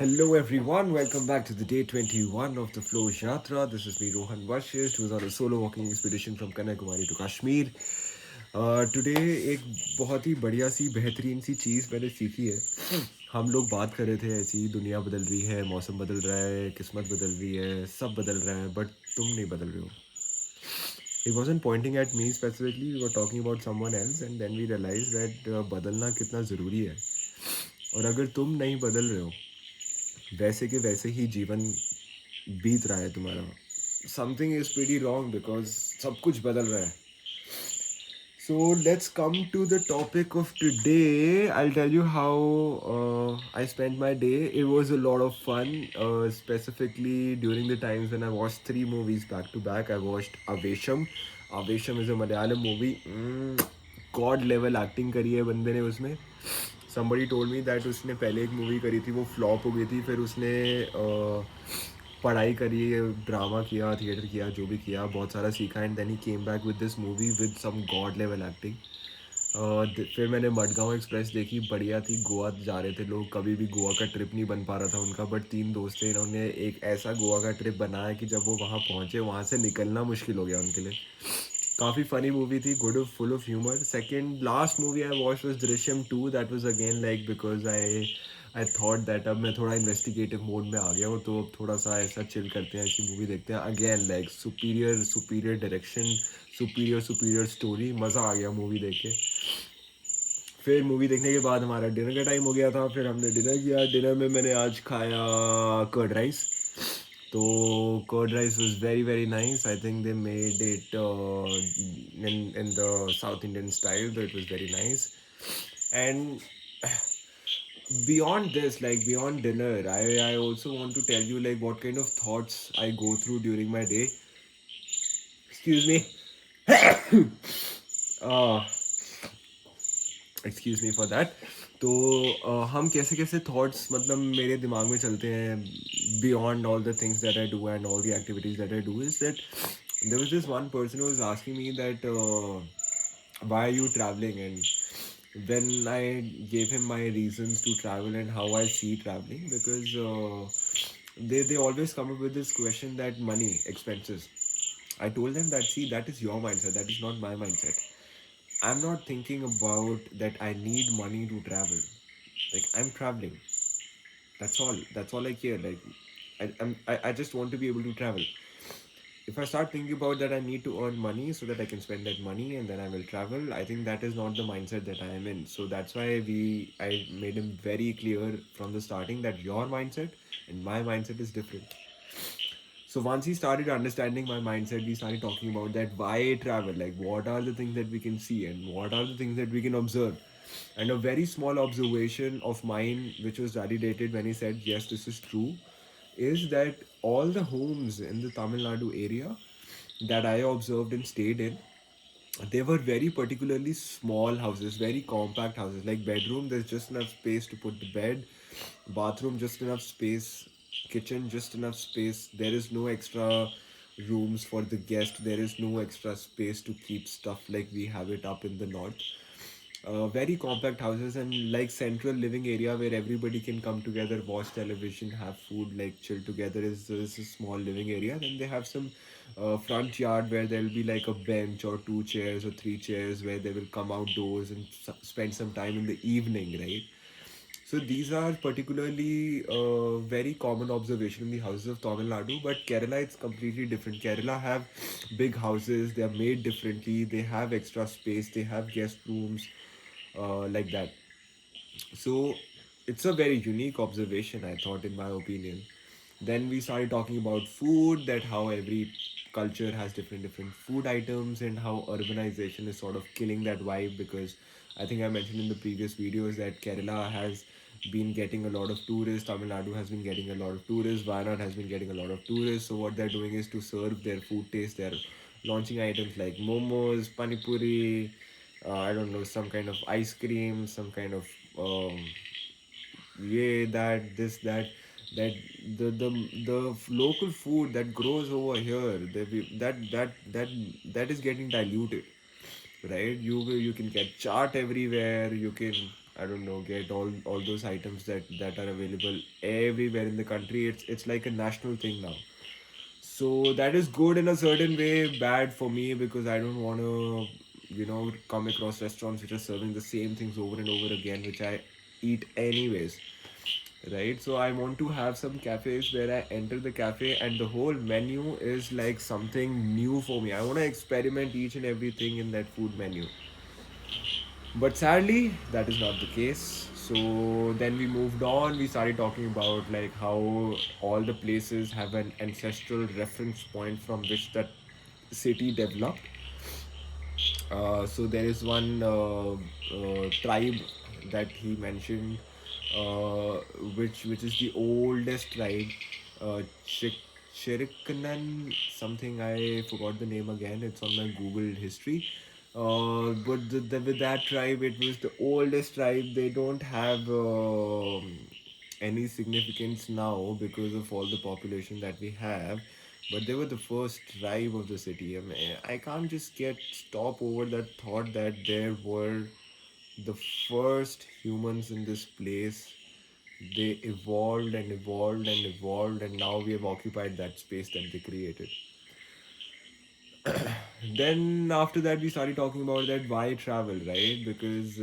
Hello everyone, welcome back to the day 21 of the Flow Yatra. This is me Rohan Vashist, who is on a solo walking expedition from Kanyakumari to Kashmir. Today एक बहुत ही बढ़िया सी बेहतरीन सी चीज़ मैंने सीखी है. हम लोग बात कर रहे थे ऐसी दुनिया बदल रही है, मौसम बदल रहा है, किस्मत बदल रही है, सब बदल रहा है, बट तुम नहीं बदल रहे हो. He wasn't pointing at me specifically, we were talking about someone else and then we realized that बदलना कितना ज़रूरी है. और अगर तुम नहीं बदल रहे हो वैसे के वैसे ही जीवन बीत रहा है तुम्हारा. Something is pretty wrong because सब कुछ बदल रहा है. So let's come to the topic of today. I'll tell you how I spent my day. It was a lot of fun, specifically during the times when I watched three movies back to back. I watched Avesham. Avesham is a Malayalam movie. God level acting करी है बंदे ने उसमें. Somebody told me that उसने पहले एक movie करी थी वो फ्लॉप हो गई थी, फिर उसने पढ़ाई करी, ड्रामा किया, थिएटर किया, जो भी किया, बहुत सारा सीखा and then he came back with this movie with some god level acting. फिर मैंने मडगांव एक्सप्रेस देखी, बढ़िया थी. गोवा जा रहे थे लोग, कभी भी गोवा का ट्रिप नहीं बन पा रहा था उनका, बट तीन दोस्त थे, इन्होंने एक ऐसा गोवा का ट्रिप बनाया कि जब वो वहाँ पहुँचे वहाँ से निकलना मुश्किल हो गया उनके लिए. काफ़ी फनी मूवी थी, good, full of humour. Second last movie I watch was Drishyam 2. That was again like because I thought that अब मैं थोड़ा इन्वेस्टिगेटिव मोड में आ गया हूँ, तो अब थोड़ा सा ऐसा चिल करते हैं, ऐसी मूवी देखते हैं. Again like superior superior direction, superior superior story, मज़ा आ गया मूवी देख के. फिर मूवी देखने के बाद हमारा डिनर का टाइम हो गया था, फिर हमने डिनर किया. डिनर में मैंने आज खाया कर्ड राइस. तो curd rice was very very nice. I think they made it in the south Indian style, तो it was very nice. And beyond this, like beyond dinner, I also want to tell you like what kind of thoughts I go through during my day. Excuse me. uh, Excuse me for that. तो हम कैसे कैसे thoughts मतलब मेरे दिमाग में चलते हैं beyond all the things that I do and all the activities that I do, is that there was this one person who was asking me that why are you traveling, and when I gave him my reasons to travel and how I see traveling, because they always come up with this question that money expenses. I told them that, see, that is your mindset, that is not my mindset. I'm not thinking about that I need money to travel. Like, I'm traveling. That's all I care. Like, I just want to be able to travel. If I start thinking about that I need to earn money so that I can spend that money and then I will travel, I think that is not the mindset that I am in. So that's why I made him very clear from the starting that your mindset and my mindset is different. So once he started understanding my mindset, we started talking about that why travel, like what are the things that we can see and what are the things that we can observe. And a very small observation of mine, which was validated when he said, yes, this is true, is that all the homes in the Tamil Nadu area that I observed and stayed in, they were very particularly small houses, very compact houses. Like bedroom, there's just enough space to put the bed, bathroom, just enough space, kitchen, just enough space. There is no extra rooms for the guest, there is no extra space to keep stuff like we have it up in the north. Very compact houses and like central living area where everybody can come together, watch television, have food, like chill together is a small living area. Then they have some front yard where there'll be like a bench or two chairs or three chairs where they will come outdoors and spend some time in the evening, right? So these are particularly very common observation in the houses of Tamil Nadu, but Kerala it's completely different. Kerala have big houses, they are made differently, they have extra space, they have guest rooms, like that. So it's a very unique observation, I thought, in my opinion. Then we started talking about food, that how every culture has different food items and how urbanization is sort of killing that vibe, because I think I mentioned in the previous videos that Kerala has been getting a lot of tourists, Tamil Nadu has been getting a lot of tourists, Wayanad has been getting a lot of tourists. So what they're doing is to serve their food taste. They're launching items like momos, panipuri, I don't know, some kind of ice cream, some kind of yeah, that this that the local food that grows over here, that is getting diluted, right? You can get chaat everywhere. You can, I don't know, get all those items that are available everywhere in the country. It's like a national thing now. So that is good in a certain way, bad for me because I don't want to, come across restaurants which are serving the same things over and over again, which I eat anyways, right? So I want to have some cafes where I enter the cafe and the whole menu is like something new for me. I want to experiment each and everything in that food menu. But sadly, that is not the case. So then we moved on. We started talking about like how all the places have an ancestral reference point from which that city developed. So there is one tribe that he mentioned, uh, which is the oldest tribe, Chirikanan something. I forgot the name again. It's on my Google history. But with that tribe, it was the oldest tribe. They don't have any significance now because of all the population that we have, but they were the first tribe of the city. I can't just get stop over that thought that there were the first humans in this place. They evolved and evolved and evolved, and now we have occupied that space that they created. Then after that, we started talking about that why travel, right? Because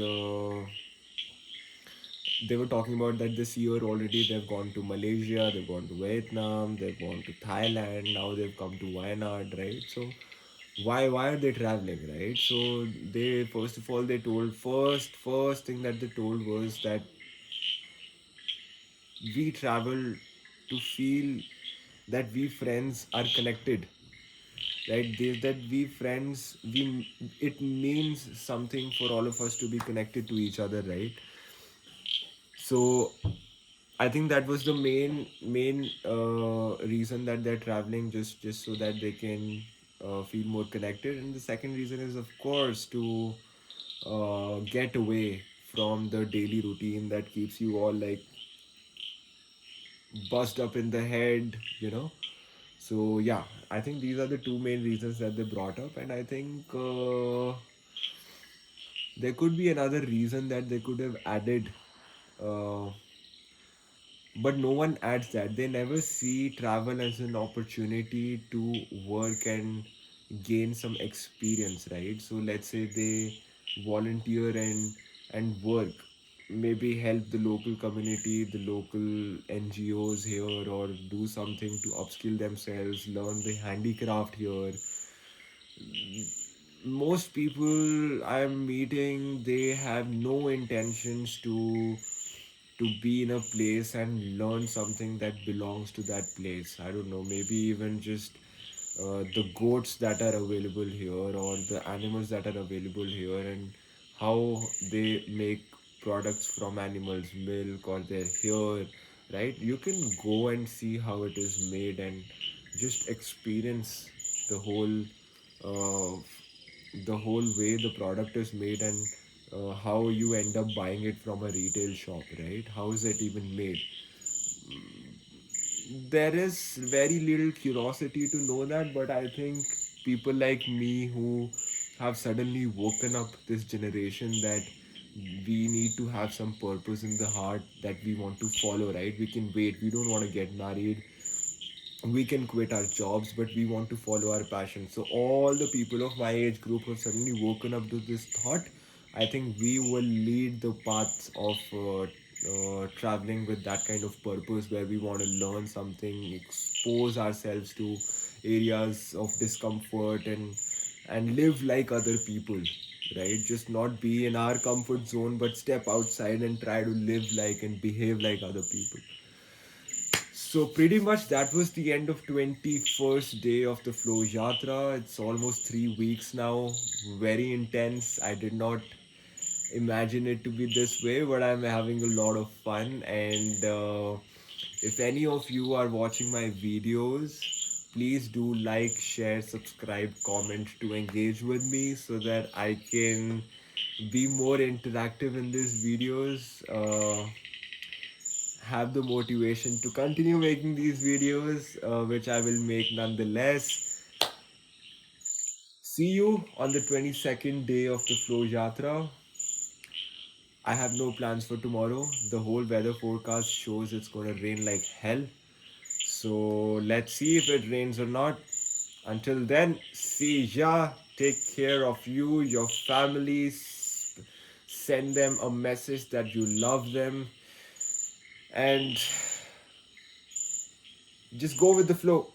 they were talking about that this year already they've gone to Malaysia, they've gone to Vietnam, they've gone to Thailand, now they've come to Wayanad, right? So why are they traveling, right? So they first of all they told first thing that they told was that we travel to feel that we friends are connected, right? That we friends we it means something for all of us to be connected to each other, right? So I think that was the main reason that they're traveling, just so that they can feel more connected. And the second reason is, of course, to get away from the daily routine that keeps you all like buzzed up in the head. So yeah, I think these are the two main reasons that they brought up, and I think there could be another reason that they could have added. Uh, but no one adds that. They never see travel as an opportunity to work and gain some experience, right? So let's say they volunteer and work, maybe help the local community, the local NGOs here, or do something to upskill themselves, learn the handicraft here. Most people I'm meeting, they have no intentions to be in a place and learn something that belongs to that place. I don't know, maybe even just the goats that are available here or the animals that are available here and how they make products from animals, milk or their hair, right? You can go and see how it is made and just experience the whole uh, the whole way the product is made and how you end up buying it from a retail shop, right? How is it even made? There is very little curiosity to know that, but I think people like me who have suddenly woken up this generation that we need to have some purpose in the heart that we want to follow, right? We can wait, we don't want to get married, we can quit our jobs, but we want to follow our passion. So all the people of my age group have suddenly woken up to this thought. I think we will lead the path of traveling with that kind of purpose, where we want to learn something, expose ourselves to areas of discomfort, and live like other people, right? Just not be in our comfort zone, but step outside and try to live like and behave like other people. So pretty much that was the end of 21st day of the Flow Yatra. It's almost 3 weeks now. Very intense. I did not imagine it to be this way, but I'm having a lot of fun. And if any of you are watching my videos, please do like, share, subscribe, comment to engage with me so that I can be more interactive in these videos. Have the motivation to continue making these videos, which I will make nonetheless. See you on the 22nd day of the Flow Yatra. I have no plans for tomorrow. The whole weather forecast shows it's gonna rain like hell. So let's see if it rains or not. Until then, see ya. Take care of you, your families. Send them a message that you love them, and just go with the flow.